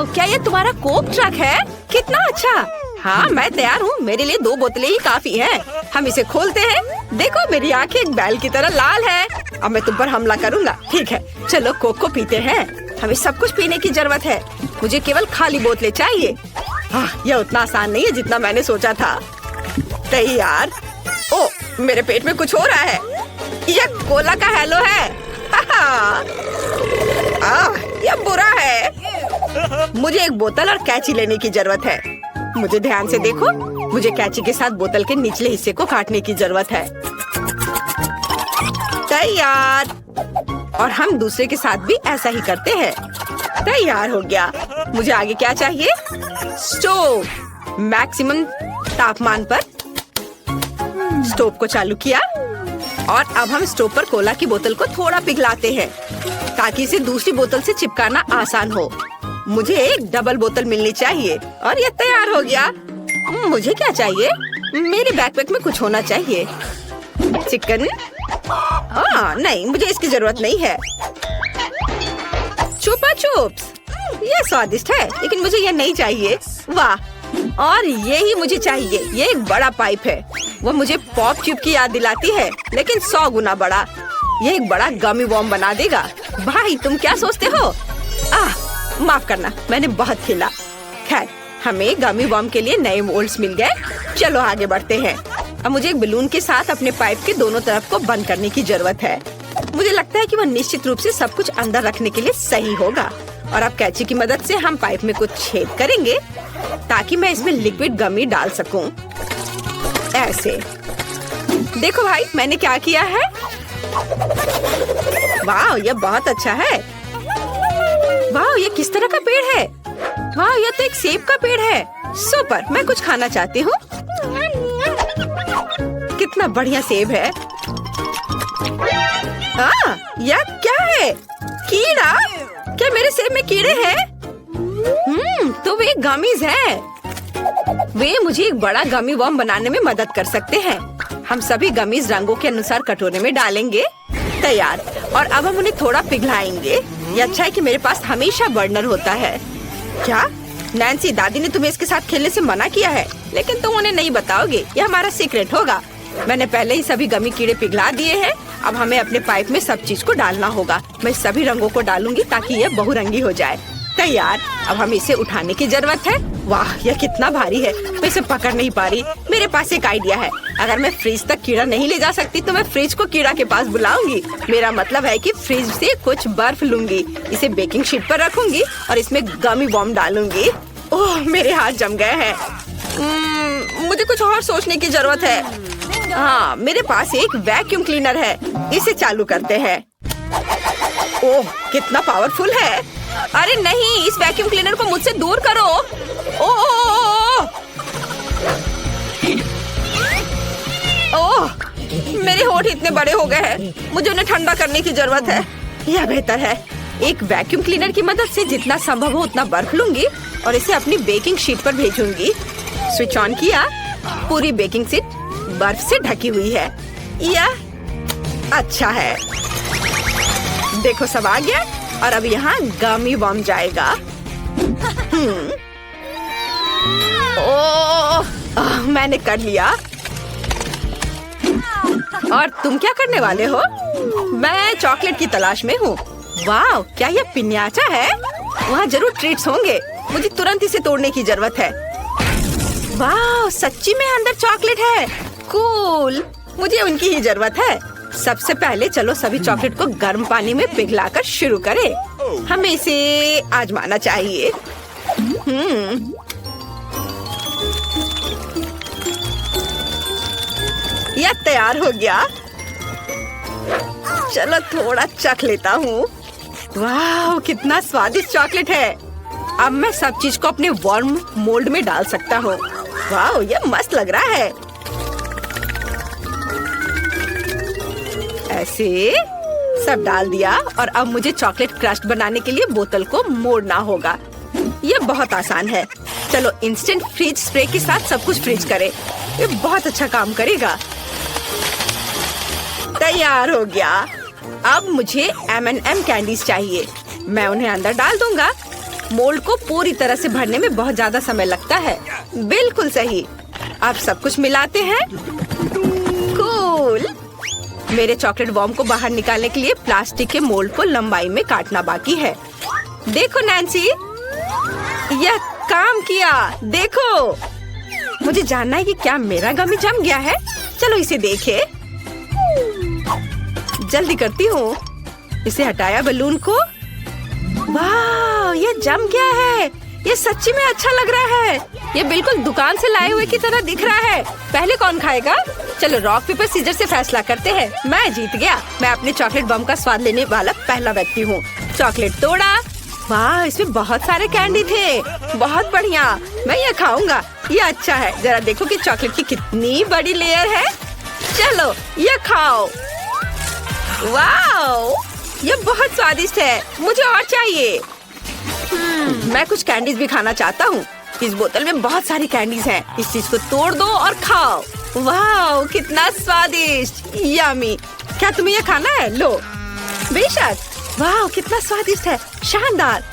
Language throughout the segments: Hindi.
वाह, क्या ये तुम्हारा कोक ट्रक है? कितना अच्छा। हाँ, मैं तैयार हूँ। मेरे लिए 2 बोतलें ही काफी हैं। हम इसे खोलते हैं। देखो, मेरी आंखें एक बैल की तरह लाल है। अब मैं तुम पर हमला करूँगा। ठीक है, चलो कोक को पीते हैं। हमें सब कुछ पीने की जरूरत है। मुझे केवल खाली बोतलें चाहिए। यह उतना आसान नहीं है जितना मैंने सोचा था। तैयार। ओ, मेरे पेट में कुछ हो रहा है। यह कोला का हेलो है। यह बुरा है। मुझे एक बोतल और कैंची लेने की जरूरत है। मुझे ध्यान से देखो। मुझे कैंची के साथ बोतल के निचले हिस्से को काटने की जरूरत है। तैयार। और हम दूसरे के साथ भी ऐसा ही करते हैं। तैयार हो गया। मुझे आगे क्या चाहिए? स्टोव। मैक्सिमम तापमान पर स्टोव को चालू किया और अब हम स्टोव पर कोला की बोतल को थोड़ा पिघलाते हैं ताकि इसे दूसरी बोतल से चिपकाना आसान हो। मुझे एक डबल बोतल मिलनी चाहिए और ये तैयार हो गया। मुझे क्या चाहिए? मेरे बैकपैक में कुछ होना चाहिए। चिकन? नहीं, मुझे इसकी जरूरत नहीं है। चुपा चुप्स, ये स्वादिष्ट है लेकिन मुझे ये नहीं चाहिए। वाह, और ये ही मुझे चाहिए। ये एक बड़ा पाइप है। वो मुझे पॉप चिप की याद दिलाती है लेकिन 100 गुना बड़ा। ये एक बड़ा गमी वॉर्म बना देगा। भाई, तुम क्या सोचते हो? माफ करना, मैंने बहुत खेला। खैर, हमें गमी वॉर्म के लिए नए मोल्ड्स मिल गए। चलो आगे बढ़ते हैं। अब मुझे एक बलून के साथ अपने पाइप के दोनों तरफ को बंद करने की जरूरत है। मुझे लगता है कि वह निश्चित रूप से सब कुछ अंदर रखने के लिए सही होगा। और अब कैंची की मदद से हम पाइप में कुछ छेद करेंगे ताकि मैं इसमें लिक्विड गमी डाल सकूं। ऐसे। देखो भाई, मैंने क्या किया है। वाह, यह बहुत अच्छा है। वाह, ये किस तरह का पेड़ है? वाह, यह तो एक सेब का पेड़ है। सुपर, मैं कुछ खाना चाहती हूँ। कितना बढ़िया सेब है। यह क्या है? कीड़ा? क्या मेरे सेब में कीड़े हैं? तो वे गमीज हैं। वे मुझे एक बड़ा गमी वॉर्म बनाने में मदद कर सकते हैं। हम सभी गमीज रंगों के अनुसार कटोरे में डालेंगे। तैयार। और अब हम उन्हें थोड़ा पिघलाएंगे। ये अच्छा है कि मेरे पास हमेशा बर्नर होता है। क्या नैन्सी, दादी ने तुम्हें इसके साथ खेलने से मना किया है लेकिन तुम उन्हें नहीं बताओगे। यह हमारा सीक्रेट होगा। मैंने पहले ही सभी गमी कीड़े पिघला दिए हैं। अब हमें अपने पाइप में सब चीज को डालना होगा। मैं सभी रंगों को डालूंगी ताकि यह बहुरंगी हो जाए। तैयार। अब हमें इसे उठाने की जरूरत है। वाह, यह कितना भारी है। मैं इसे पकड़ नहीं पा रही। मेरे पास एक आइडिया है। अगर मैं फ्रिज तक कीड़ा नहीं ले जा सकती तो मैं फ्रिज को कीड़ा के पास बुलाऊंगी। मेरा मतलब है कि फ्रिज से कुछ बर्फ लूंगी, इसे बेकिंग शीट पर रखूंगी और इसमें गमी वॉर्म डालूंगी। ओह, मेरे हाथ जम गए हैं। मुझे कुछ और सोचने की जरूरत है। हाँ, मेरे पास एक वैक्यूम क्लीनर है। इसे चालू करते हैं। ओह, कितना पावरफुल है। अरे नहीं, इस वैक्यूम क्लीनर को मुझसे दूर करो। ओह, मेरे होंठ इतने बड़े हो गए हैं। मुझे उन्हें ठंडा करने की जरूरत है। यह बेहतर है। एक वैक्यूम क्लीनर की मदद से जितना संभव हो उतना बर्फ लूंगी और इसे अपनी बेकिंग शीट पर भेजूंगी। स्विच ऑन किया। पूरी बेकिंग शीट बर्फ से ढकी हुई है। यह अच्छा है। देखो, सब आ गया और अब यहाँ गमी वॉर्म जाएगा। मैंने कर लिया। और तुम क्या करने वाले हो? मैं चॉकलेट की तलाश में हूँ। वाह, क्या यह पिन्याचा है? वहाँ जरूर ट्रीट्स होंगे। मुझे तुरंत इसे तोड़ने की जरूरत है। वाह, सच्ची में अंदर चॉकलेट है। कूल, मुझे उनकी ही जरूरत है। सबसे पहले चलो सभी चॉकलेट को गर्म पानी में पिघलाकर शुरू करें। हमें इसे आजमाना चाहिए। यह तैयार हो गया। चलो थोड़ा चख लेता हूँ। वाह, कितना स्वादिष्ट चॉकलेट है। अब मैं सब चीज को अपने वार्म मोल्ड में डाल सकता हूँ। वाह, यह मस्त लग रहा है। ऐसे सब डाल दिया और अब मुझे चॉकलेट क्रस्ट बनाने के लिए बोतल को मोड़ना होगा। यह बहुत आसान है। चलो इंस्टेंट फ्रीज स्प्रे के साथ सब कुछ फ्रीज करें। ये बहुत अच्छा काम करेगा। तैयार हो गया। अब मुझे M&M कैंडीज चाहिए। मैं उन्हें अंदर डाल दूंगा। मोल्ड को पूरी तरह से भरने में बहुत ज्यादा समय लगता है। बिल्कुल सही। अब सब कुछ मिलाते हैं। कूल। मेरे चॉकलेट बॉम्ब को बाहर निकालने के लिए प्लास्टिक के मोल्ड को लंबाई में काटना बाकी है। देखो नैन्सी, यह काम किया। देखो, मुझे जानना है कि क्या मेरा गमी जम गया है। चलो इसे देखें। जल्दी करती हूँ। इसे हटाया बलून को। वाह, ये जम गया है। ये सच्ची में अच्छा लग रहा है। ये बिल्कुल दुकान से लाए हुए की तरह दिख रहा है। पहले कौन खाएगा? चलो रॉक पेपर सीजर से फैसला करते हैं। मैं जीत गया। मैं अपने चॉकलेट बम का स्वाद लेने वाला पहला व्यक्ति हूँ। चॉकलेट तोड़ा। वाह, इसमें बहुत सारे कैंडी थे। बहुत बढ़िया, मैं ये खाऊंगा। ये अच्छा है। जरा देखो कि चॉकलेट की कितनी बड़ी लेयर है। चलो ये खाओ। वाह, ये बहुत स्वादिष्ट है। मुझे और चाहिए। मैं कुछ कैंडीज भी खाना चाहता हूँ। इस बोतल में बहुत सारी कैंडीज हैं। इस चीज को तोड़ दो और खाओ। वाह, कितना स्वादिष्ट। यम्मी। क्या तुम्हें ये खाना है? लो। बेशक। वाह, कितना स्वादिष्ट है। शानदार।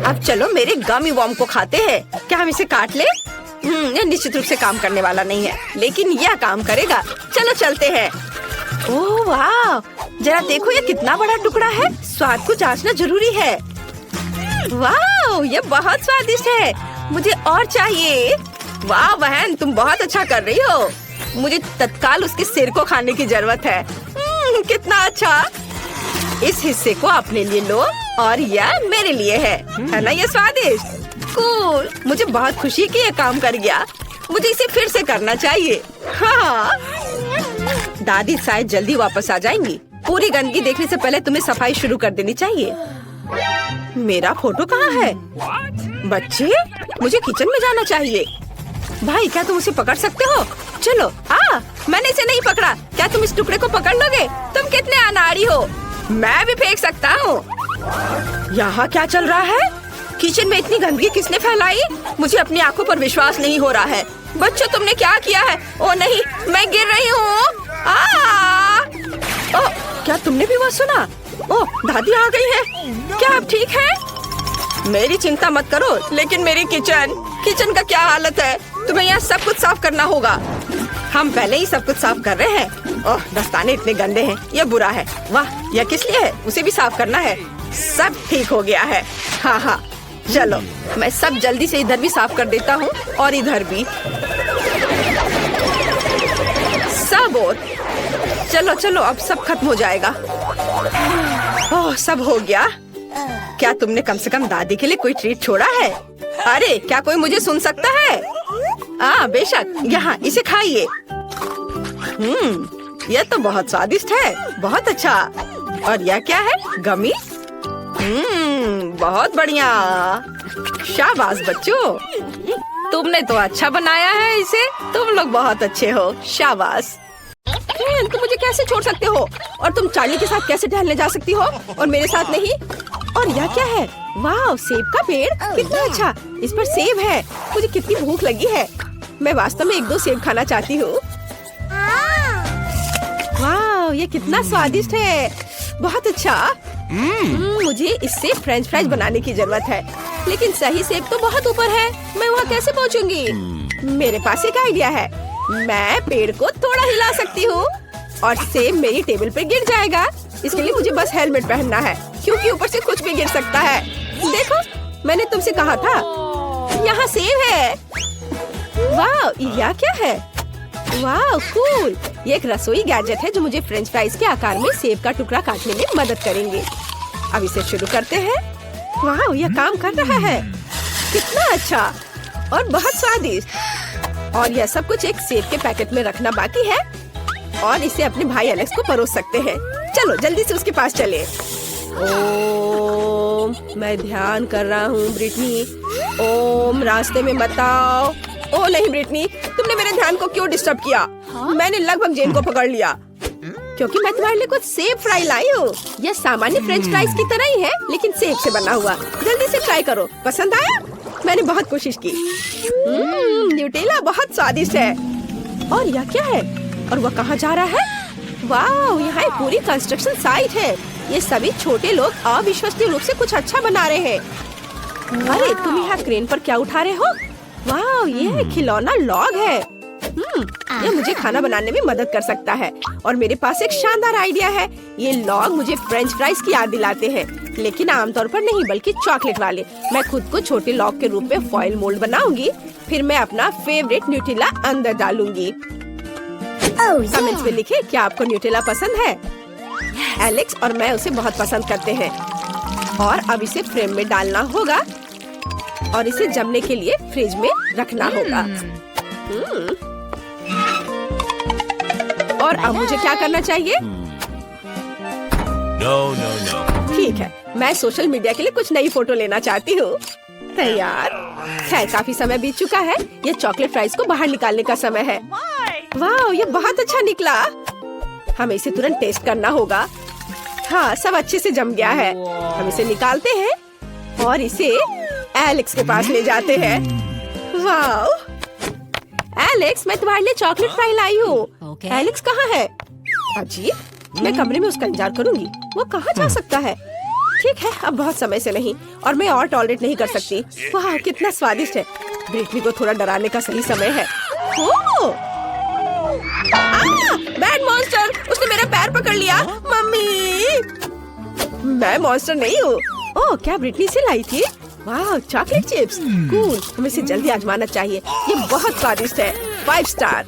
अब चलो मेरे गमी वॉर्म को खाते हैं। क्या हम इसे काट ले? ये निश्चित रूप से काम करने वाला नहीं है, लेकिन यह काम करेगा। चलो चलते हैं। ओह वाह, जरा देखो ये कितना बड़ा टुकड़ा है। स्वाद को जांचना जरूरी है। वाह, ये बहुत स्वादिष्ट है। मुझे और चाहिए। वाह बहन, तुम बहुत अच्छा कर रही हो। मुझे तत्काल उसके सिर को खाने की जरूरत है। कितना अच्छा। इस हिस्से को अपने लिए लो और यह मेरे लिए है ना? ये स्वादिष्ट। कूल। मुझे बहुत खुशी कि ये काम कर गया। मुझे इसे फिर से करना चाहिए। हाँ। दादी शायद जल्दी वापस आ जाएंगी। पूरी गंदगी देखने से पहले तुम्हें सफाई शुरू कर देनी चाहिए। मेरा फोटो कहाँ है? बच्चे, मुझे किचन में जाना चाहिए। भाई, क्या तुम उसे पकड़ सकते हो? चलो। मैंने इसे नहीं पकड़ा। क्या तुम इस टुकड़े को पकड़ लोगे? तुम कितने अनाड़ी हो। मैं भी फेंक सकता हूँ। यहाँ क्या चल रहा है? किचन में इतनी गंदगी किसने फैलाई? मुझे अपनी आंखों पर विश्वास नहीं हो रहा है। बच्चों, तुमने क्या किया है? ओ नहीं, मैं गिर रही हूँ। क्या तुमने भी वो सुना? ओह, दादी आ गई है। क्या आप ठीक हैं? मेरी चिंता मत करो, लेकिन मेरी किचन का क्या हालत है? तुम्हें यहाँ सब कुछ साफ करना होगा। हम पहले ही सब कुछ साफ कर रहे हैं। ओह, दस्ताने इतने गंदे हैं। ये बुरा है। वाह, यह किस लिए है? उसे भी साफ करना है। सब ठीक हो गया है। हाँ, चलो मैं सब जल्दी से इधर भी साफ कर देता हूँ और इधर भी। सब और चलो अब सब खत्म हो जाएगा। ओह, सब हो गया। क्या तुमने कम से कम दादी के लिए कोई ट्रीट छोड़ा है? अरे, क्या कोई मुझे सुन सकता है? बेशक। यहाँ इसे खाइए। यह तो बहुत स्वादिष्ट है। बहुत अच्छा। और यह क्या है? गमी। बहुत बढ़िया। शाबाश बच्चों, तुमने तो अच्छा बनाया है इसे। तुम लोग बहुत अच्छे हो। शाबाश। तुम मुझे कैसे छोड़ सकते हो? और तुम चार्ली के साथ कैसे टहलने जा सकती हो और मेरे साथ नहीं? और यह क्या है? वाह, सेब का पेड़। कितना अच्छा। इस पर सेब है। मुझे कितनी भूख लगी है। मैं वास्तव में 1-2 सेब खाना चाहती हूँ। वाह, ये कितना स्वादिष्ट है। बहुत अच्छा। मुझे इससे फ्रेंच फ्राइज बनाने की जरूरत है, लेकिन सही सेब तो बहुत ऊपर है। मैं वहाँ कैसे पहुँचूंगी? मेरे पास एक आइडिया है। मैं पेड़ को थोड़ा हिला सकती हूँ और सेब मेरी टेबल पर गिर जाएगा। इसके लिए मुझे बस हेलमेट पहनना है, क्योंकि ऊपर से कुछ भी गिर सकता है। देखो, मैंने तुमसे कहा था। यहाँ सेब है। वाह, यह क्या है? वाह, कूल। ये एक रसोई गैजेट है जो मुझे फ्रेंच फ्राइज के आकार में सेब का टुकड़ा काटने में मदद करेंगे। अब इसे शुरू करते हैं। वाह, यह काम कर रहा है। कितना अच्छा और बहुत स्वादिष्ट। और यह सब कुछ एक सेब के पैकेट में रखना बाकी है और इसे अपने भाई एलेक्स को परोस सकते हैं। चलो जल्दी से उसके पास चले। ओम, मैं ध्यान कर रहा हूँ ब्रिटनी। ओम, रास्ते में मत आओ। ओ नहीं ब्रिटनी, तुमने मेरे ध्यान को क्यों डिस्टर्ब किया? मैंने लगभग जेन को पकड़ लिया, क्योंकि मैं तुम्हारे लिए कुछ सेब फ्राई लाई हूँ। यह सामान्य फ्रेंच फ्राइज की तरह ही है, लेकिन सेब से बना हुआ। जल्दी से ट्राई करो। पसंद आया? मैंने बहुत कोशिश की। न्यूटेला बहुत स्वादिष्ट है। और यह क्या है? और वह कहाँ जा रहा है? वाह, यहाँ एक पूरी कंस्ट्रक्शन साइट है। ये सभी छोटे लोग अविश्वसनीय रूप से कुछ अच्छा बना रहे हैं। अरे तुम यहाँ क्रेन पर क्या उठा रहे हो? वाह, ये खिलौना लॉग है। ये मुझे खाना बनाने में मदद कर सकता है। और मेरे पास एक शानदार आइडिया है। ये लॉग मुझे फ्रेंच फ्राइज की याद दिलाते हैं, लेकिन आमतौर पर नहीं बल्कि चॉकलेट वाले। मैं खुद को छोटे लॉग के रूप में फॉइल मोल्ड बनाऊंगी, फिर मैं अपना फेवरेट न्यूटेला अंदर डालूंगी। कमेंट्स में लिखें क्या आपको न्यूटेला पसंद है। एलेक्स और मैं उसे बहुत पसंद करते हैं। और अब इसे फ्रेम में डालना होगा और इसे जमने के लिए फ्रिज में रखना होगा। और अब मुझे क्या करना चाहिए? No. ठीक है, मैं सोशल मीडिया के लिए कुछ नई फोटो लेना चाहती हूँ। तैयार। खैर काफी समय बीत चुका है। ये चॉकलेट फ्राइज को बाहर निकालने का समय है। वाह, ये बहुत अच्छा निकला। हमें इसे तुरंत टेस्ट करना होगा। हाँ, सब अच्छे से जम गया है। हम इसे निकालते हैं और इसे एलेक्स के पास ले जाते हैं। वाह, एलेक्स, मैं तुम्हारे लिए चॉकलेट फ्राई लाई हूँ। एलेक्स कहाँ है? अजीब, मैं कमरे में उसका इंतजार करूंगी। वो कहाँ जा सकता है? ठीक है, अब बहुत समय से नहीं और मैं और टॉलरेट नहीं कर सकती। वाह, कितना स्वादिष्ट है। ब्रिटनी को थोड़ा डराने का सही समय है। बैड मॉन्स्टर, उसने मेरा पैर पकड़ लिया। मम्मी, मैं मॉन्स्टर नहीं हूँ। ओह, क्या ब्रिटनी से लाई थी? वाह, चॉकलेट चिप्स, कूल। हमें इसे जल्दी आजमाना चाहिए। ये बहुत स्वादिष्ट है। 5 स्टार।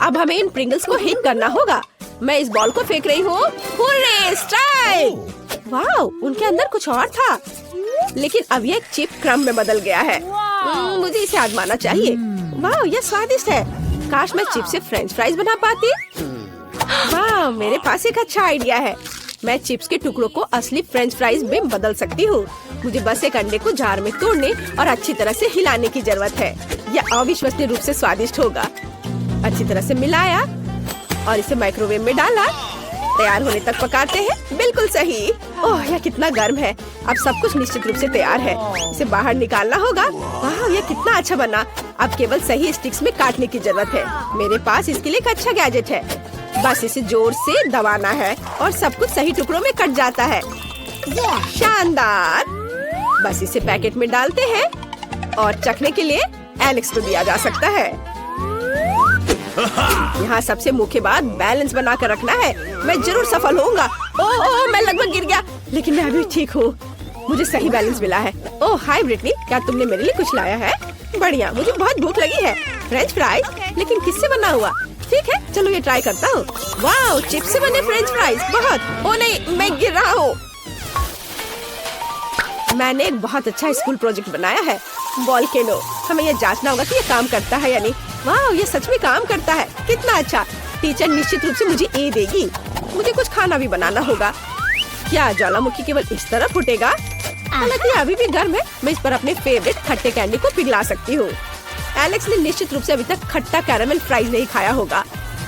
अब हमें इन प्रिंगल्स को हिट करना होगा। मैं इस बॉल को फेंक रही हूँ। Hurray, strike! वाह, उनके अंदर कुछ और था, लेकिन अब ये एक चिप क्रम में बदल गया है। मुझे इसे आजमाना चाहिए। वाह, ये स्वादिष्ट है। काश मैं चिप से फ्रेंच फ्राइज बना पाती। वाह, मेरे पास एक अच्छा आइडिया है। मैं चिप्स के टुकड़ों को असली फ्रेंच फ्राइज में बदल सकती हूँ। मुझे बस एक अंडे को जार में तोड़ने और अच्छी तरह से हिलाने की जरूरत है। यह अविश्वसनीय रूप से स्वादिष्ट होगा। अच्छी तरह से मिलाया और इसे माइक्रोवेव में डाला। तैयार होने तक पकाते हैं। बिल्कुल सही। ओह, यह कितना गर्म है। अब सब कुछ निश्चित रूप से तैयार है। इसे बाहर निकालना होगा। वाह, यह कितना अच्छा बना। अब केवल सही स्टिक्स में काटने की जरूरत है। मेरे पास इसके लिए एक अच्छा गैजेट है। बस इसे जोर से दबाना है और सब कुछ सही टुकड़ों में कट जाता है। शानदार। बस इसे पैकेट में डालते हैं और चखने के लिए एलेक्स को दिया जा सकता है। यहाँ सबसे मुख्य बात बैलेंस बना कर रखना है। मैं जरूर सफल होऊंगा। ओह, मैं लगभग गिर गया, लेकिन मैं अभी ठीक हूँ। मुझे सही बैलेंस मिला है। ओह, हाय ब्रिटनी, क्या तुमने मेरे लिए कुछ लाया है? बढ़िया, मुझे बहुत भूख लगी है। फ्रेंच फ्राइज, लेकिन किससे बना हुआ? ठीक है, चलो ये ट्राई करता हूँ। वाह, चिप्स से बने फ्रेंच फ्राइज, बहुत। ओह नहीं, मैं गिर रहा हूँ। मैंने एक बहुत अच्छा स्कूल प्रोजेक्ट बनाया है, वॉल्केनो। हमें ये जांचना होगा कि ये काम करता है या नहीं। वाह, ये सच में काम करता है। कितना अच्छा। टीचर निश्चित रूप से मुझे ए देगी। मुझे कुछ खाना भी बनाना होगा। क्या ज्वालामुखी केवल इस तरह फूटेगा? हालांकि अभी भी गर्म है। मैं इस पर अपने फेवरेट खट्टे कैंडी को पिघला सकती हूँ। एलेक्स ने निश्चित रूप से अभी तक खट्टा कैरामेल फ्राइज नहीं खाया होगा।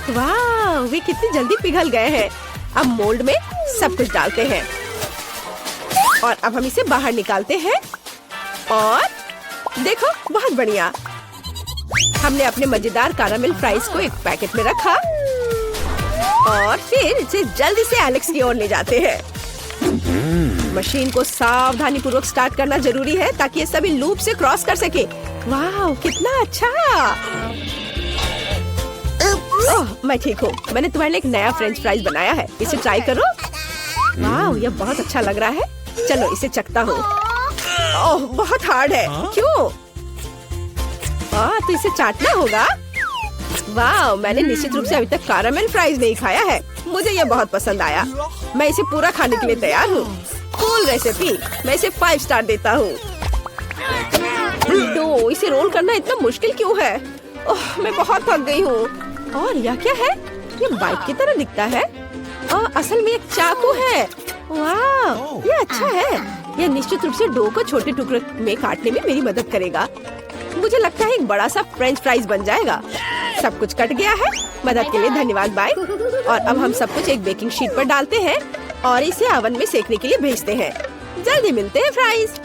वाह, वे कितनी जल्दी पिघल गए हैं। अब मोल्ड में सब कुछ डालते हैं और अब हम इसे बाहर निकालते हैं। और देखो, बहुत बढ़िया। हमने अपने मजेदार कैरामेल फ्राइज को एक पैकेट में रखा और फिर इसे जल्दी से एलेक्स की ओर ले जाते हैं। मशीन को सावधानी पूर्वक स्टार्ट करना जरूरी है ताकि ये सभी लूप से क्रॉस कर सके। वाह, कितना अच्छा। ओह, मैं ठीक हूँ। मैंने तुम्हारे लिए एक नया फ्रेंच फ्राइज बनाया है। इसे ट्राई करो। वाह, यह बहुत अच्छा लग रहा है। चलो इसे चखता हूँ। ओह, बहुत हार्ड है। क्यों? तो इसे चाटना होगा। वाह, मैंने निश्चित रूप से अभी तक कैरामेल फ्राइज नहीं खाया है। मुझे यह बहुत पसंद आया। मैं इसे पूरा खाने के लिए तैयार हूँ। Cool recipe. मैं इसे 5 स्टार देता हूँ। तो इसे रोल करना इतना मुश्किल क्यों है? ओह, मैं बहुत थक गई हूँ। और यह क्या है? ये बाइक की तरह दिखता है। असल में एक चाकू है। वाह, ये अच्छा है। यह निश्चित रूप से डो को छोटे टुकड़ों में काटने में मेरी मदद करेगा। मुझे लगता है एक बड़ा सा फ्रेंच फ्राइज बन जाएगा। सब कुछ कट गया है। मदद के लिए धन्यवाद, बाय। और अब हम सब कुछ एक बेकिंग शीट पर डालते हैं और इसे ओवन में सेकने के लिए भेजते हैं। जल्दी मिलते हैं फ्राइज।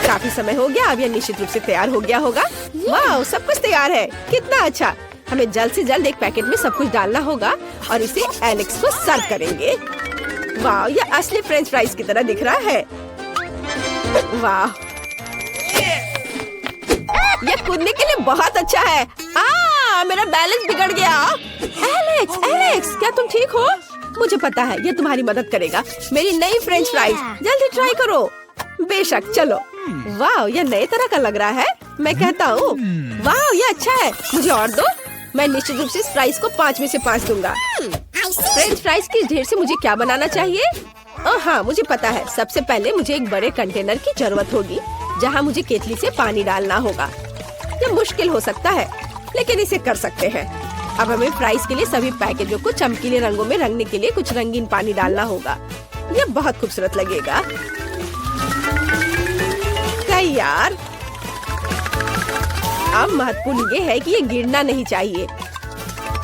काफी समय हो गया। अब यह निश्चित रूप से तैयार हो गया होगा। वाह, सब कुछ तैयार है। कितना अच्छा। हमें जल्द से जल्द एक पैकेट में सब कुछ डालना होगा और इसे एलेक्स को सर्व करेंगे। वाह, यह असली फ्रेंच फ्राइज की तरह दिख रहा है। वाह, ये कूदने के लिए बहुत अच्छा है। मेरा बैलेंस बिगड़ गया। एलेक्स, एलेक्स, क्या तुम ठीक हो? मुझे पता है ये तुम्हारी मदद करेगा। मेरी नई फ्रेंच फ्राइज, जल्दी ट्राई करो। बेशक, चलो। वाह, ये नए तरह का लग रहा है। मैं कहता हूँ, वाह ये अच्छा है, मुझे और दो। मैं निश्चित रूप से इस फ्राइज को 5 में से 5 दूंगा। फ्रेंच फ्राइज की ढेर से मुझे क्या बनाना चाहिए? हाँ, मुझे पता है। सबसे पहले मुझे एक बड़े कंटेनर की जरूरत होगी, जहाँ मुझे केतली से पानी डालना होगा। ये मुश्किल हो सकता है, लेकिन इसे कर सकते हैं। अब हमें फ्राइज के लिए सभी पैकेजों को चमकीले रंगों में रंगने के लिए कुछ रंगीन पानी डालना होगा। ये बहुत खूबसूरत लगेगा। तैयार। अब महत्वपूर्ण ये है कि ये गिरना नहीं चाहिए।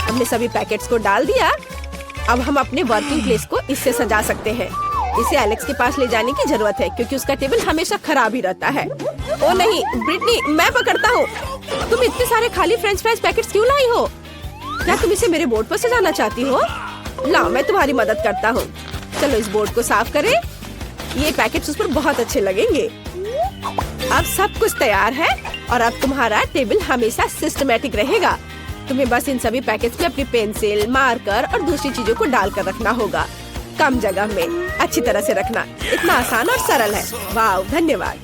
हमने सभी पैकेट्स को डाल दिया। अब हम अपने वर्किंग प्लेस को इससे सजा सकते हैं। इसे एलेक्स के पास ले जाने की जरूरत है, क्योंकि उसका टेबल हमेशा खराब ही रहता है। ओ नहीं, ब्रिटनी, मैं पकड़ता हूँ। तुम इतने सारे खाली फ्रेंच फ्राइज पैकेट्स क्यों लाई हो? क्या तुम इसे मेरे बोर्ड पर सजाना चाहती हो? लाओ, मैं तुम्हारी मदद करता हूँ। चलो इस बोर्ड को साफ करें। ये पैकेट्स उस पर बहुत अच्छे लगेंगे। अब सब कुछ तैयार है और अब तुम्हारा टेबल हमेशा सिस्टमैटिक रहेगा। तुम्हें बस इन सभी पैकेट्स में अपनी पेंसिल, मार्कर और दूसरी चीजों को डालकर रखना होगा। कम जगह में अच्छी तरह से रखना। इतना आसान और सरल है। वाह, धन्यवाद।